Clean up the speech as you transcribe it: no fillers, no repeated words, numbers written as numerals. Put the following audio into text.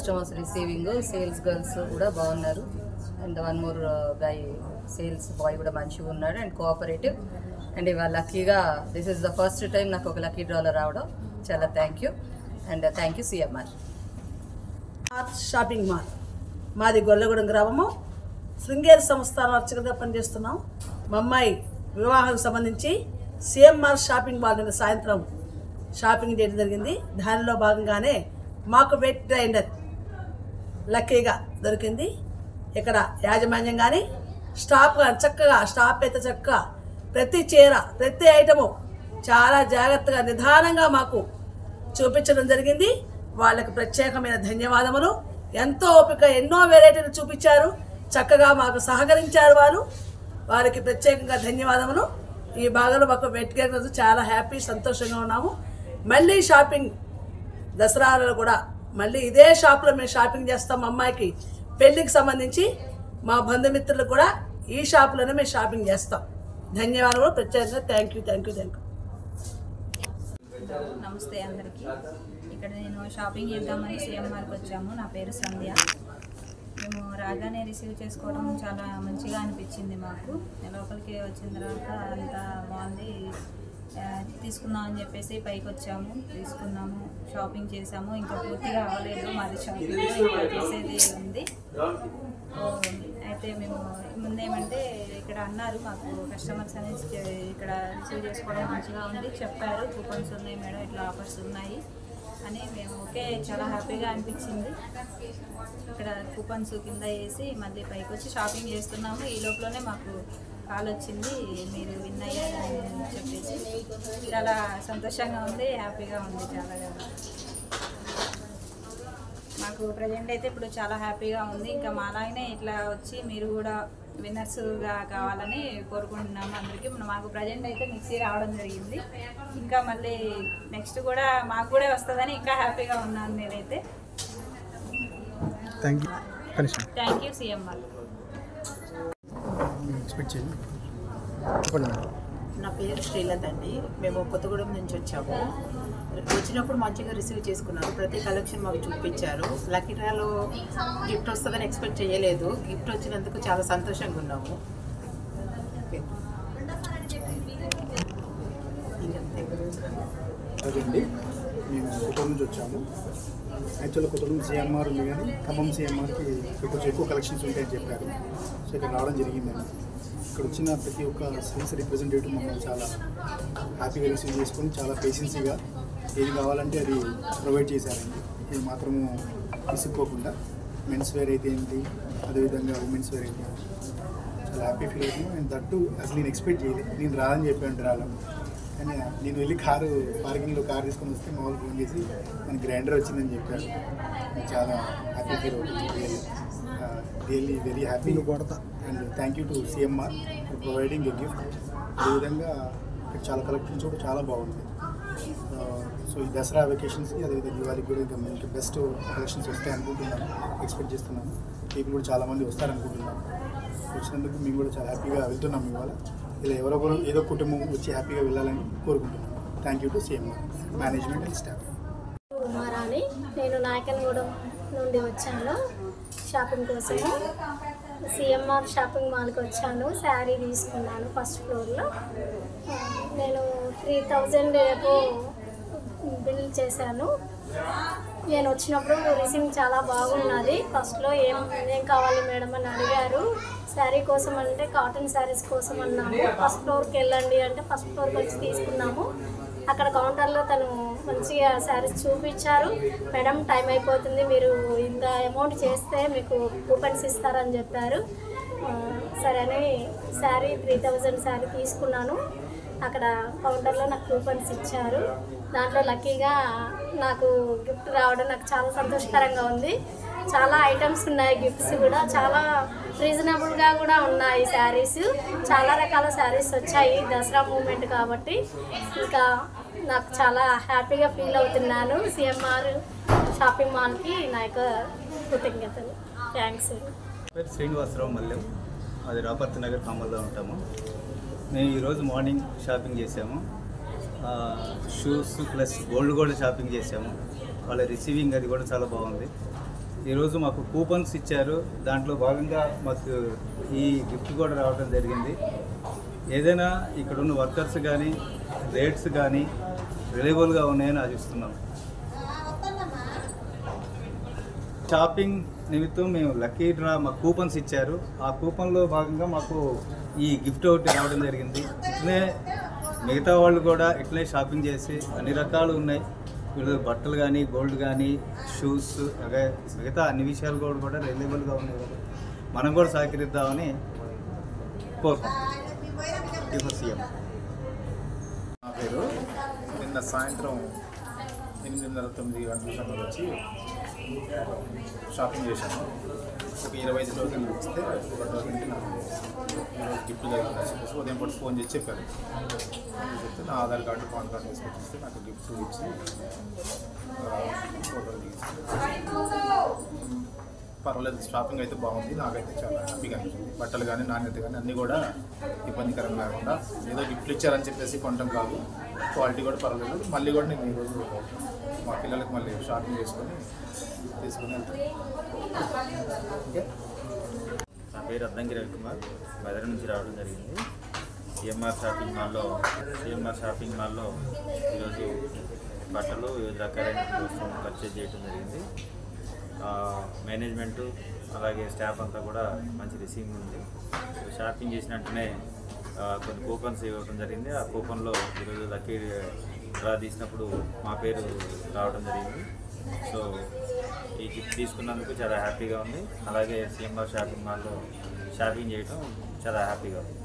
Customers receiving, sales girls కూడా బాగున్నారు. And one more guy sales boy కూడా మంచిగా ఉన్నాడు అండ్ కోఆపరేటివ్. అండ్ ఇవాళ లక్కీగా this is the first time నాకు ఒక లక్కీ డ్రాలో రావడం. చాలా thank you and thank you CMR. Shopping mall మాది గొల్లగూడెం గ్రామము. శృంగేరి సంస్థానం అర్చకగా పనిచేస్తున్నాం. మా అమ్మాయి వివాహానికి సంబంధించి సిఎంఆర్ షాపింగ్ మాల్ నిన్న సాయంత్రం షాపింగ్ చేయడం జరిగింది. దానిలో భాగంగానే మాకు వెట్ గ్రైండర్ లక్కీగా దొరికింది. ఇక్కడ యాజమాన్యం కానీ స్టాఫ్ కానీ చక్కగా, స్టాఫ్ అయితే చక్కగా ప్రతి చీర ప్రతి ఐటము చాలా జాగ్రత్తగా నిదానంగా మాకు చూపించడం జరిగింది. వాళ్ళకి ప్రత్యేకమైన ధన్యవాదములు. ఎంతో ఓపిక, ఎన్నో వెరైటీలు చూపించారు, చక్కగా మాకు సహకరించారు వారికి ప్రత్యేకంగా ధన్యవాదములు. ఈ భాగంలో మాకు వెట్టిగా చాలా హ్యాపీ, సంతోషంగా ఉన్నాము. మళ్ళీ షాపింగ్ దసరాలో కూడా మళ్ళీ ఇదే షాప్లో మేము షాపింగ్ చేస్తాం. అమ్మాయికి పెళ్ళికి సంబంధించి మా బంధుమిత్రులు కూడా ఈ షాప్లోనే మేము షాపింగ్ చేస్తాం. ధన్యవాదాలు ప్రత్యేకంగా. Thank you. నమస్తే అందరికీ. ఇక్కడ నేను షాపింగ్ చేద్దామని సిఎంఆర్కి వచ్చాము. నా పేరు సంధ్య. మేము రాగానే రిసీవ్ చేసుకోవడం చాలా మంచిగా అనిపించింది మాకు. లోపలికి వచ్చిన తర్వాత అంతా బాగుంది, తీసుకుందాం అని చెప్పేసి పైకి వచ్చాము, తీసుకున్నాము, షాపింగ్ చేసాము. ఇంకా పూర్తిగా అవ్వలేదు మాది షాపింగ్, ఇంకా చేసేది ఉంది. అయితే మేము ముందేమంటే ఇక్కడ అన్నారు మాకు కస్టమర్స్ అనేది ఇక్కడ రిసీవ్ చేసుకోవడం మంచిగా ఉంది చెప్పారు. కూపన్స్ ఉన్నాయి మేడం, ఇట్లా ఆఫర్స్ ఉన్నాయి అని మేము ఓకే, చాలా హ్యాపీగా అనిపించింది. ఇక్కడ కూపన్స్ కింద వేసి మళ్ళీ పైకి వచ్చి షాపింగ్ చేస్తున్నాము. ఈ లోపలనే మాకు కాల్ వచ్చింది, మీరు విన్ అయ్యారని చెప్పేసి. చాలా సంతోషంగా ఉంది, హ్యాపీగా ఉంది. చాలా మాకు ప్రజెంట్ అయితే ఇప్పుడు చాలా హ్యాపీగా ఉంది. ఇంకా మాలాగనే ఇట్లా వచ్చి మీరు కూడా విన్నర్స్గా కావాలని కోరుకుంటున్నాము అందరికీ. మాకు ప్రజెంట్ అయితే మిక్సీ రావడం జరిగింది. ఇంకా మళ్ళీ నెక్స్ట్ కూడా మాకు కూడా వస్తుందని ఇంకా హ్యాపీగా ఉన్నాను నేనైతే. Thank you CMR. నా పేరు శ్రీలత అండి. మేము కొత్తగూడెం నుంచి వచ్చాము. వచ్చినప్పుడు మంచిగా రిసీవ్ చేసుకున్నారు. ప్రతి కలెక్షన్ మాకు చూపించారు. లక్కీ డ్రాలో గిఫ్ట్ వస్తుందని ఎక్స్పెక్ట్ చేయలేదు. గిఫ్ట్ వచ్చినందుకు చాలా సంతోషంగా ఉన్నాము. అదండి, మేము కొత్త నుంచి వచ్చాము. యాక్చువల్గా కొత్తగూడెం సిఎంఆర్ ఉంది, కానీ ఖమ్మం సిఎంఆర్కి కొంచెం ఎక్కువ కలెక్షన్స్ ఉంటాయని చెప్పారు. సో ఇక్కడ రావడం జరిగిందండి. ఇక్కడ వచ్చిన ప్రతి ఒక్క సేల్స్ రిప్రజెంటేటివ్ మమ్మల్ని చాలా హ్యాపీగా రిసీవ్ చేసుకొని చాలా పేషెన్సీగా ఏది కావాలంటే అది ప్రొవైడ్ చేశారండి. ఇది మాత్రము విసుక్కోకుండా మెన్స్ వేర్ అయితే ఏంటి, అదేవిధంగా ఉమెన్స్ వేర్ అయితే చాలా హ్యాపీ ఫీల్ అవుతున్నాను. అండ్ దట్టు అసలు నేను ఎక్స్పెక్ట్ చేయలేదు. నేను రాదని చెప్పాను రావడం, కానీ నేను వెళ్ళి పార్కింగ్లో కారు తీసుకొని వస్తే మామూలు ఫోన్ చేసి మన గ్రైండర్ వచ్చిందని చెప్పారు. చాలా హ్యాపీ ఫీల్ అవుతుంది. Really very happy. And thank you to CMR for providing a gift. అదేవిధంగా ఇక్కడ చాలా కలెక్షన్స్ కూడా చాలా బాగుంటాయి. సో ఈ దసరా వెకేషన్స్కి, అదేవిధంగా దివాళీకి కూడా ఇంకా మనకి బెస్ట్ కలెక్షన్స్ వస్తాయి అనుకుంటున్నాను, ఎక్స్పెక్ట్ చేస్తున్నాను. పీపుల్ కూడా చాలామంది వస్తారనుకుంటున్నాను. వచ్చినందుకు మేము కూడా చాలా హ్యాపీగా వెళ్తున్నాం. ఇవాళ ఇలా ఎవరొకరు ఏదో కుటుంబం వచ్చి హ్యాపీగా వెళ్ళాలని కోరుకుంటున్నాను. Thank you to CMR management and staff. Uma Rani, నేను నాయకనగూడెం నుండి వచ్చాను షాపింగ్ కోసము. సిఎంఆర్ షాపింగ్ మాల్కి వచ్చాను. శారీ తీసుకున్నాను ఫస్ట్ ఫ్లోర్లో. నేను 3000 బిల్ చేశాను. నేను వచ్చినప్పుడు రిసీవింగ్ చాలా బాగున్నది. ఫస్ట్లో ఏం కావాలి మేడం అని అడిగారు. శారీ కోసం అంటే కాటన్ శారీస్ కోసం అన్నాము. ఫస్ట్ ఫ్లోర్కి వెళ్ళండి అంటే ఫస్ట్ ఫ్లోర్కి వచ్చి తీసుకున్నాము. అక్కడ కౌంటర్లో తను మంచిగా శారీస్ చూపించారు. మేడం టైం అయిపోతుంది, మీరు ఇంత అమౌంట్ చేస్తే మీకు కూపన్స్ ఇస్తారని చెప్పారు. సరే అని శారీ 3000 శారీ తీసుకున్నాను. అక్కడ కౌంటర్లో నాకు కూపన్స్ ఇచ్చారు. దాంట్లో లక్కీగా నాకు గిఫ్ట్ రావడం నాకు చాలా సంతోషకరంగా ఉంది. చాలా ఐటమ్స్ ఉన్నాయి, గిఫ్ట్స్ కూడా చాలా రీజనబుల్గా కూడా ఉన్నాయి. శారీస్ చాలా రకాల శారీస్ వచ్చాయి దసరా మూమెంట్ కాబట్టి. ఇంకా నాకు చాలా హ్యాపీగా ఫీల్ అవుతున్నాను. సిఎంఆర్ షాపింగ్ మాల్కి నా యొక్క కృతజ్ఞతలు. థ్యాంక్స్. పేరు శ్రీనివాసరావు మల్లెం, అది రాపర్తి నగర్ ఖమ్మంలో ఉంటాము. మేము ఈరోజు మార్నింగ్ షాపింగ్ చేసాము. షూస్ ప్లస్ గోల్డ్ షాపింగ్ చేసాము. వాళ్ళ రిసీవింగ్ అది కూడా చాలా బాగుంది. ఈరోజు మాకు కూపన్స్ ఇచ్చారు. దాంట్లో భాగంగా మాకు ఈ గిఫ్ట్ కూడా రావడం జరిగింది. ఏదైనా ఇక్కడ ఉన్న వర్కర్స్ కానీ రేట్స్ కానీ రిలయబుల్గా ఉన్నాయని ఆశిస్తున్నాం. షాపింగ్ నిమిత్తం మేము లక్కీ డ్రా మాకు కూపన్స్ ఇచ్చారు. ఆ కూపన్లో భాగంగా మాకు ఈ గిఫ్ట్ ఒకటి రావడం జరిగింది. ఇట్లనే మిగతా వాళ్ళు కూడా ఇట్లనే షాపింగ్ చేసి అన్ని రకాలు ఉన్నాయి. వీళ్ళు బట్టలు కానీ గోల్డ్ కానీ షూస్ అలాగే మిగతా అన్ని విషయాలు కూడా రిలయబుల్గా ఉన్నాయి కదా, మనం కూడా సహకరిద్దామని కోరుకుంటున్నాం. నా పేరు నిన్న సాయంత్రం 8:30-9 గంటల సమయంలో వచ్చి షాపింగ్ చేశాను. ఒక 25 టోకెన్లు ఇస్తే ఒక టోకెన్కి నాకు ఈరోజు గిఫ్ట్ జరుగుతుందని చెప్పేసి ఉదయం పూట ఫోన్ చేసి చెప్పారు. చెప్తే నా ఆధార్ కార్డు పాన్ కార్డు తీసుకొచ్చిస్తే నాకు గిఫ్ట్ ఇచ్చి ఫోటోలు తీసి పర్వాలేదు. షాపింగ్ అయితే బాగుంది, నాకైతే చాలా హ్యాపీగా అనిపించింది. బట్టలు కానీ నాణ్యత కానీ అన్నీ కూడా ఇబ్బందికరం లేకుండా ఏదో గిఫ్ట్లు ఇచ్చారని చెప్పేసి కొనడం కాదు, క్వాలిటీ కూడా పర్వాలేదు. మళ్ళీ కూడా నేను ఈరోజు మా పిల్లలకి మళ్ళీ షాపింగ్ తీసుకొని వెళ్తాను. నా పేరు అద్దంకి రవికుమార్, బెదర్ నుంచి రావడం జరిగింది. సిఎంఆర్ షాపింగ్ మాల్లో ఈరోజు బట్టలు వివిధ రకాలైన వస్తువులు పర్చేజ్ చేయడం జరిగింది. మేనేజ్మెంటు అలాగే స్టాఫ్ అంతా కూడా మంచి రిసీవింగ్ ఉంది. షాపింగ్ చేసిన వెంటనే కొన్ని కూపన్స్ ఇవ్వడం జరిగింది. ఆ కూపన్లో ఈరోజు లక్కీ డ్రా తీసినప్పుడు మా పేరు రావడం జరిగింది. సో ఈ గిఫ్ట్ తీసుకున్నందుకు చాలా హ్యాపీగా ఉంది. అలాగే సిఎంఆర్ షాపింగ్ మాల్లో షాపింగ్ చేయడం చాలా హ్యాపీగా ఉంది.